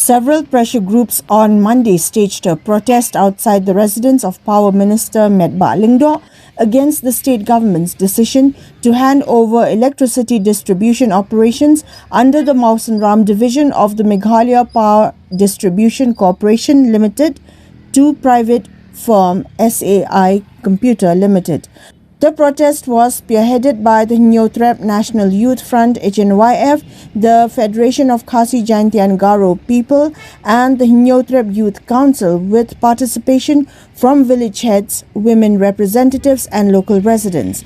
Several pressure groups on Monday staged a protest outside the residence of Power Minister Mawsynram against the state government's decision to hand over electricity distribution operations under the Mawsynram Division of the Meghalaya Power Distribution Corporation Limited to private firm SAI Computer Limited. The protest was spearheaded by the Mawsynram National Youth Front HNYF, the Federation of Khasi Jaintian Garo People and the Mawsynram Youth Council, with participation from village heads, women representatives and local residents.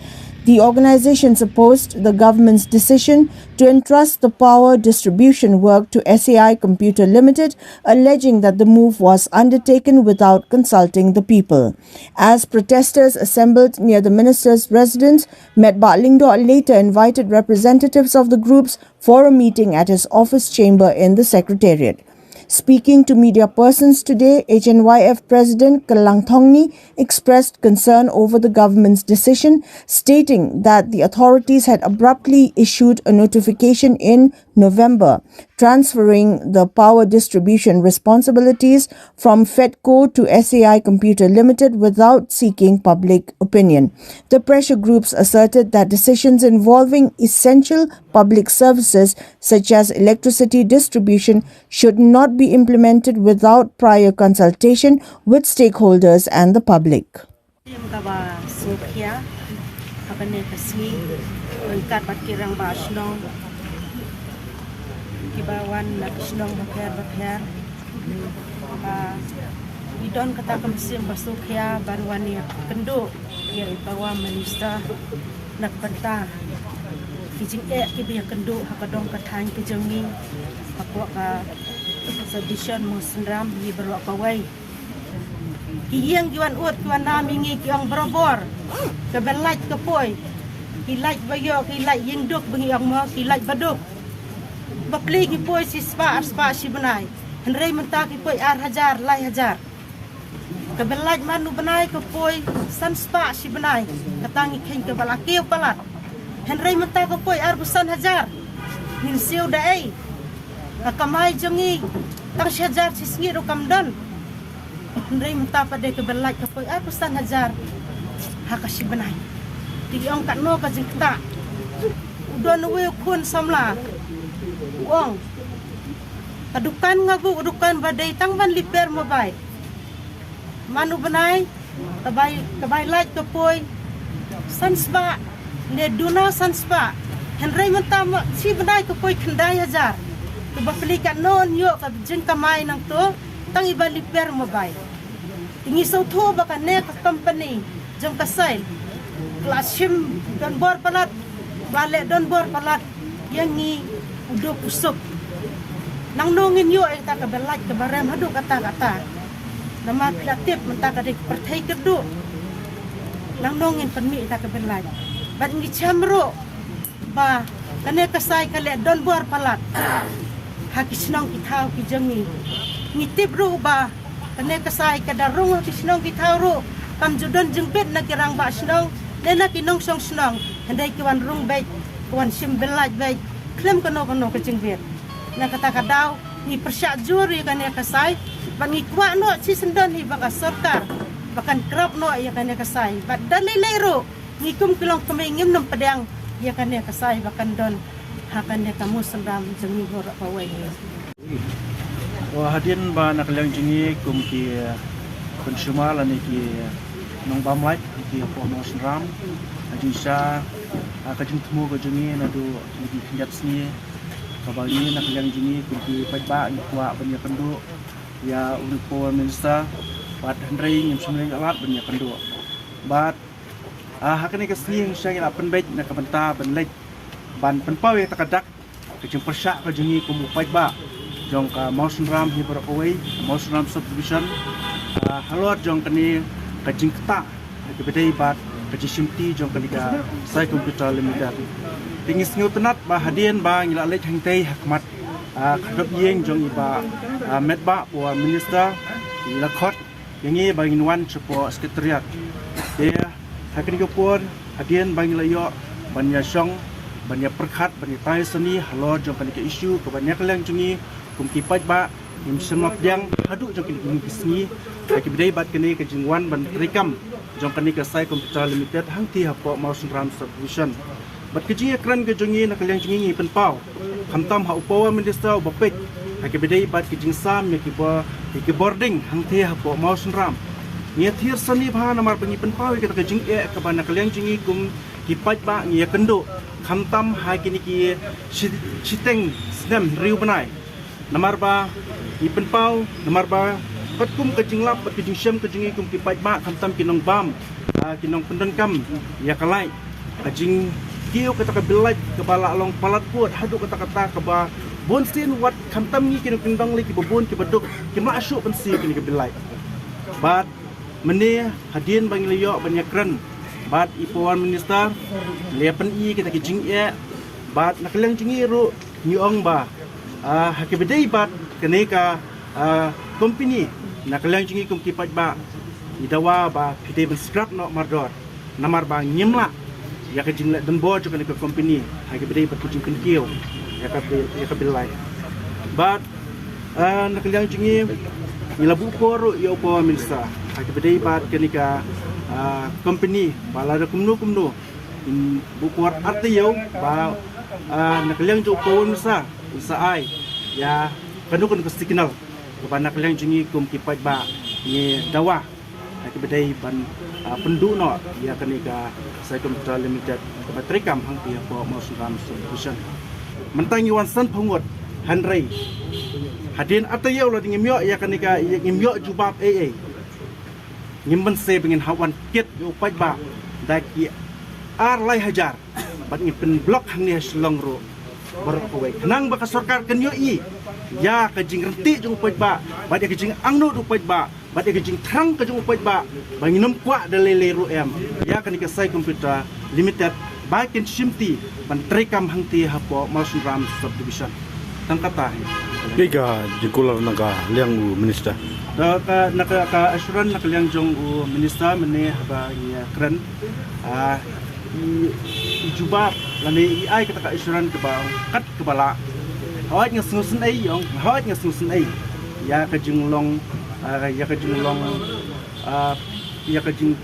The organizations opposed the government's decision to entrust the power distribution work to SAI Computer Limited, alleging that the move was undertaken without consulting the people. As protesters assembled near the minister's residence, Mawsynram later invited representatives of the groups for a meeting at his office chamber in the secretariat. Speaking to media persons today, HNYF President Kalang Thongni expressed concern over the government's decision, stating that the authorities had abruptly issued a notification in November, transferring the power distribution responsibilities from FEDCO to SAI Computer Limited without seeking public opinion. The pressure groups asserted that decisions involving essential public services such as electricity distribution should not be implemented without prior consultation with stakeholders and the public. Kibawan nak shnong bakher idon kata kamsim basukhya barwani kendo ya bawa minister nak benta kijing kibiya kendo hakadong katang kijangi akwa ka sedition Mawsynram ni berwa kawai hiyang giwan ut kiwan namingi kiang berobor kebelat kepoi hilaj bayo hilaj yinduk bengiang mo hilaj baduk Bapli ki poi si spa si benai. Henry mentah ki poi hajar lai hajar. Kebelaj manu benai ke poi san spa si benai. Katangi keng ke balaki palat. Henry mentah ke poi busan hajar. Nin siu dai. Kamai jongi tang hajar si singi ro kamdan. Henry mentah pada kebelaj ke poi busan hajar. Hakasi benai. Tiong kat no ka jingta. Udon we kun samla. Wong adukan ngabu adukan badai tangban liper mobai manu benai tabai light ke poi sansba ne duna sansba henry mentama si benai ke poi kendai hajar ke bapelikat non yo ka jeng kamai nang to tang iba liper mobai tingi so tho baka ne ka company jong kasai klasim don bor palat bale don bor palat yang ni udah pusuk nang nongin yo eta ka belaj ke barem hadu kata nama kreatif mentah ka pertai kedu nang nongin penmi eta ka belaj bat ngi chamro ba kane kasai kale don bor palat hakisnong kitau ki jangi ngitip ru ba kane kasai ka darung hakisnong kitau ru kam judon jengpet na kirang ba snong nena kinong song snong handai kiwan rung baik kiwan sim belaj baik klem kono kecing vet na kata kadau ni persyak juri kan ya kasai bangi kwa no si sendon hi baka sarkar bakan krap no ya kan ya kasai bad dalilai ro ni kum kilong kemengim nom pedang ya kan ya kasai bakan don hakan ya kamu sendam jengi gorak pawai wah hadin ba nak lang jengi kum ki consumer la ni ki nong bam like ki po Mawsynram ajisa kajing temu kajungi nadu di kinjat sini kabali nak yang jingi kunci pajba ni kuat banyak penduk ya untuk minister bat hendring yang semua alat banyak penduk bat hakani kesini yang saya nak penbaik nak kebenta benlek ban penpau yang takadak kajing persyak kajungi kumu pajba jong ka Mawsynram hi berakawai Mawsynram subdivision halot jong kani kajing ketak kebedai bat Kecisimti jong kaliga SAI Computer Limited. Tingis ngutenat ba hadian ba ngila lek hangtei hakmat kadop yeng jong iba medba wa minister lakot yangi ba nginwan cepo sekretariat. Ya hakini kopon hadian ba ngila yo banya syong banya perkhat banya tai seni halo jong kaliga isu ke banyak lang jungi kumki paj ba semap yang hadu jong kini bisni ai ki bidai bat kini ke jingwan ban trikam jong kini ke SAI Computer Limited hang ti hapo Mawsynram Division bat ke jingi kran ke jongi nak liang jingi pen pau khamtam ha upawa minister bapek ai ki bidai bat ke jing sam me ki boarding hang ti hapo Mawsynram nia thir sani bha namar pengi pen pau ke ke jing ke ban nak liang jingi kum ki pat ba nia kendo khamtam ha kini ki siteng snem riu banai namar ba ipen pau namar ba patkum ke jinglap pat ke jingsyam ke jingi kum ki pat ba khamtam kinong bam kinong pendon kam ya kalai ke jing kiu kata ke bilai ke bala long palat kuat hadu kata ke ba bon sin wat khamtam ni kinong kendong li ki bobon ki baduk ki masuk pensi kini ke bilai bat mene hadin bang liyo banyak kren bat ipuan minister lepen i kita ki jing bat nak leng jingi ru nyong ba hakibedai bat keneka company nak leng jingi kum ki pat ba idawa ba pide ben scrap no mardor namar ba nyimla ya ke jingla den bo jo keneka company hakibedai bat kujing kenkiu ya ka bilai bat nak leng jingi ilabu koru yo po minister hakibedai bat keneka company bala da kumno in bukuar artiyo ba nakaliang jo po sa SAI ya kanukon ko signal ba nakaliang jingi kum kipat ba ni dawa akibadai ban penduno ya kanika SAI Computer Limited ba trikam hang ti po Mawsynram Division mentang yuan san phongot hanrei hadin artiyo lo ngimyo ya kanika ngimyo jubab AA ngimban se bengin hawan ket yo pat ba daki arlai hajar bat ngipen blok hang ni Shillong ro berkuai kenang baka sarkar kenyo i ya ka jing renti jung pat ba bat ka jing angno du pat ba bat ka jing thrang ka jung pat ba banginum kwa dalele ro em ya kan ka SAI Computer Limited ba ken simti ban trikam hang ti hapo Mawsynram Division tang kata Biga jikular naga liang minister naka asuran nakaliang jong minister mene ba ya kren ijubab lani ai kata ka asuran ke ba kat ke bala hawat nga snusun ai yong hawat nga snusun ai ya ka jinglong ya ka jing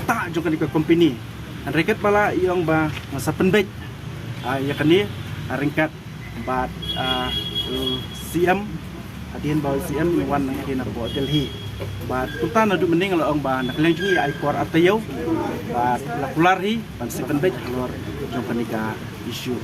ta jong ka company an reket bala yong ba sa penbet ya kani ringkat bat CM hadin bawa CM wan nang kina po Delhi bat tutan adu mending lo ang ba naklang jungi ai kor atayo bat lakular hi ban sepen bet lor jong kanika issue